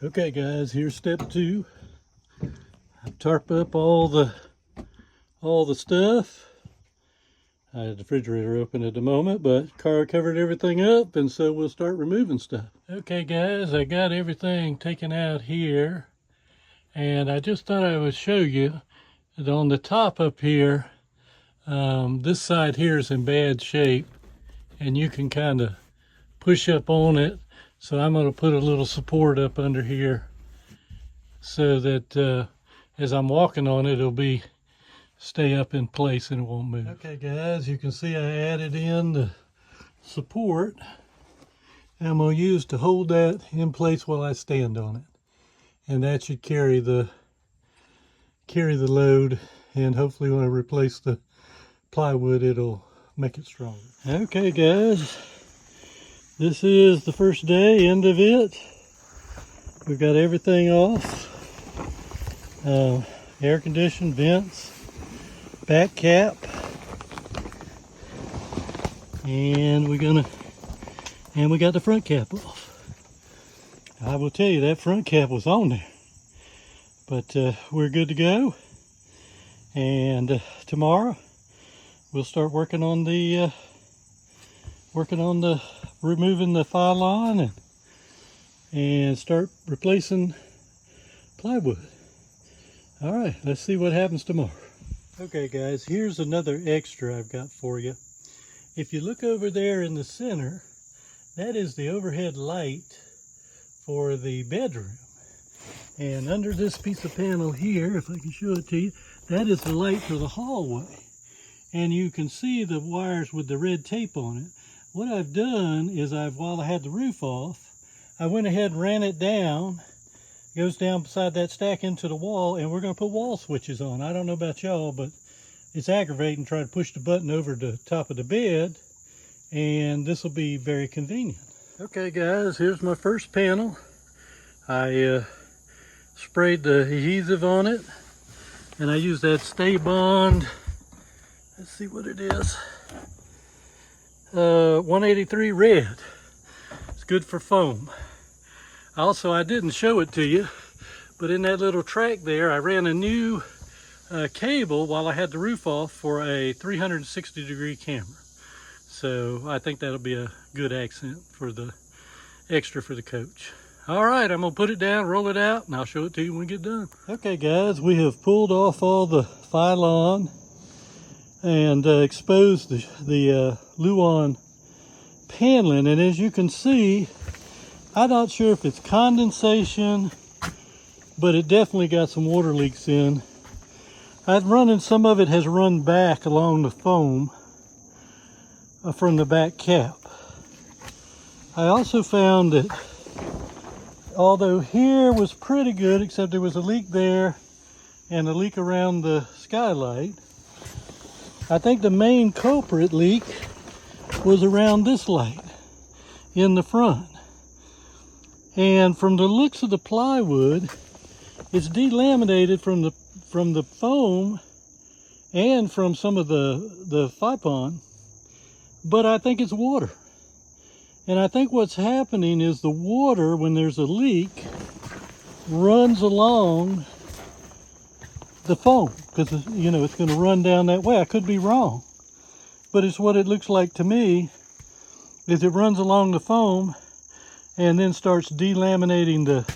Okay guys, here's step 2. I've tarped up all the stuff. I had the refrigerator open at the moment, but Cara covered everything up, and so we'll start removing stuff. Okay guys, I got everything taken out here, and I just thought I would show you that on the top up here, this side here is in bad shape, and you can kind of push up on it. So I'm going to put a little support up under here so that as I'm walking on it, it'll stay up in place and it won't move. Okay guys, you can see I added in the support. I'm going to use to hold that in place while I stand on it. And that should carry the load, and hopefully when I replace the plywood, it'll make it stronger. Okay guys, this is the first day, end of it. We've got everything off. Air conditioned, vents, back cap, and we got the front cap off. I will tell you, that front cap was on there, but we're good to go. And tomorrow we'll start working on the removing the file line and start replacing plywood. All right, let's see what happens tomorrow. Okay guys, here's another extra I've got for you. If you look over there in the center, that is the overhead light for the bedroom. And under this piece of panel here, if I can show it to you, that is the light for the hallway. And you can see the wires with the red tape on it. What I've done is while I had the roof off, I went ahead and ran it down. It goes down beside that stack into the wall, and we're going to put wall switches on. I don't know about y'all, but it's aggravating trying to push the button over the top of the bed, and this will be very convenient. Okay guys, here's my first panel. I sprayed the adhesive on it, and I used that Stay Bond. Let's see what it is. 183 red. It's good for foam. Also, I didn't show it to you, but in that little track there, I ran a new cable while I had the roof off for a 360-degree camera. So I think that'll be a good accent for the extra for the coach. All right, I'm gonna put it down, roll it out, and I'll show it to you when we get done. Okay guys, we have pulled off all the pylon and exposed the Luan paneling, and as you can see, I'm not sure if it's condensation, but it definitely got some water leaks in. Some of it has run back along the foam from the back cap. I also found that although here was pretty good, except there was a leak there and a leak around the skylight, I think the main culprit leak was around this light in the front. And from the looks of the plywood, it's delaminated from the foam and from some of the Fipon, but I think it's water. And I think what's happening is the water, when there's a leak, runs along the foam, because you know it's going to run down that way. I could be wrong, but it's what it looks like to me. Is it runs along the foam and then starts delaminating the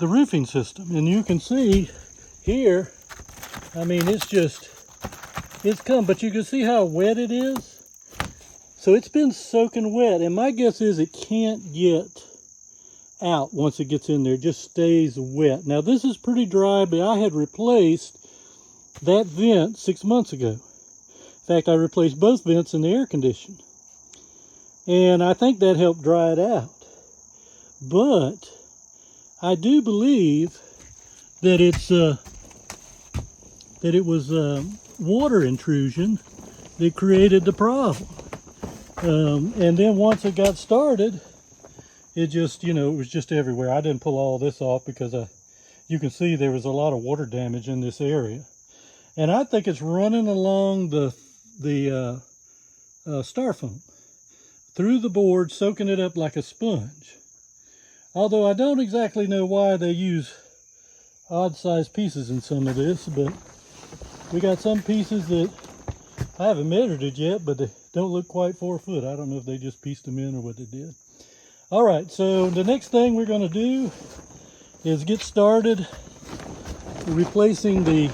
roofing system. And you can see here, I mean, it's come, but you can see how wet it is. So it's been soaking wet, and my guess is it can't get out once it gets in there. It just stays wet. Now this is pretty dry, but I had replaced that vent 6 months ago. In fact, I replaced both vents in the air conditioner, and I think that helped dry it out. But I do believe that it was water intrusion that created the problem. And then once it got started, it just, it was just everywhere. I didn't pull all this off because you can see there was a lot of water damage in this area. And I think it's running along the styrofoam through the board, soaking it up like a sponge. Although I don't exactly know why they use odd sized pieces in some of this, but we got some pieces that I haven't measured it yet, but they don't look quite 4 foot. I don't know if they just pieced them in or what they did. All right, so the next thing we're going to do is get started replacing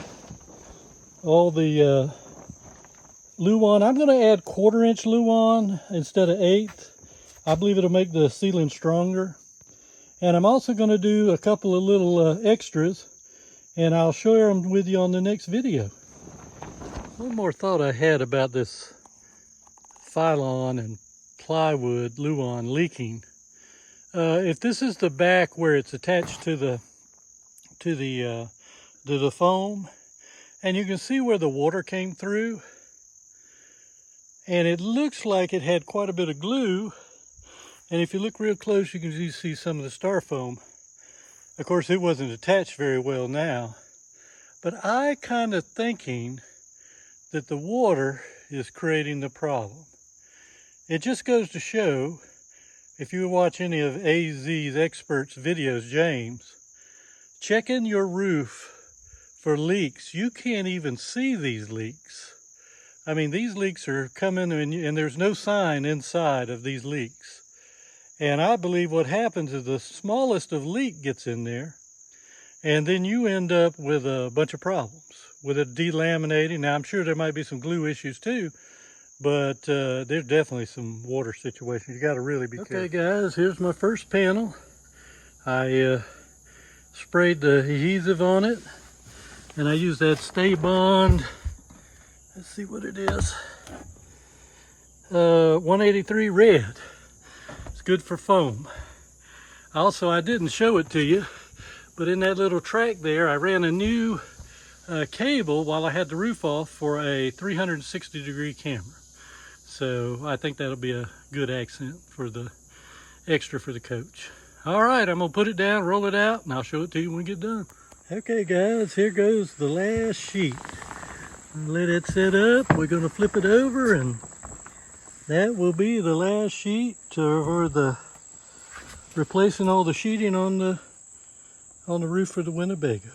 all the Luan. I'm going to add 1/4 inch Luan instead of 1/8. I believe it'll make the sealing stronger. And I'm also going to do a couple of little extras, and I'll share them with you on the next video. One more thought I had about this Phylon and plywood Luan leaking. If this is the back where it's attached to the foam, and you can see where the water came through, and it looks like it had quite a bit of glue. And if you look real close, you can see some of the styrofoam. Of course, it wasn't attached very well now, but I kind of thinking that the water is creating the problem. It just goes to show, if you watch any of AZ's experts videos, James, checking your roof for leaks. You can't even see these leaks. I mean, these leaks are coming and there's no sign inside of these leaks. And I believe what happens is the smallest of leak gets in there, and then you end up with a bunch of problems with it delaminating. Now, I'm sure there might be some glue issues too, but there's definitely some water situations. You got to really be careful. Okay, guys, here's my first panel. I sprayed the adhesive on it, and I used that Stay Bond. Let's see what it is. 183 red. Good for foam. Also, I didn't show it to you, but in that little track there, I ran a new cable while I had the roof off for a 360-degree camera. So I think that'll be a good accent for the extra for the coach. All right, I'm gonna put it down, roll it out, and I'll show it to you when we get done. Okay, guys, here goes the last sheet. Let it set up. We're gonna flip it over, and that will be the last sheet for the replacing all the sheeting on the roof for the Winnebago.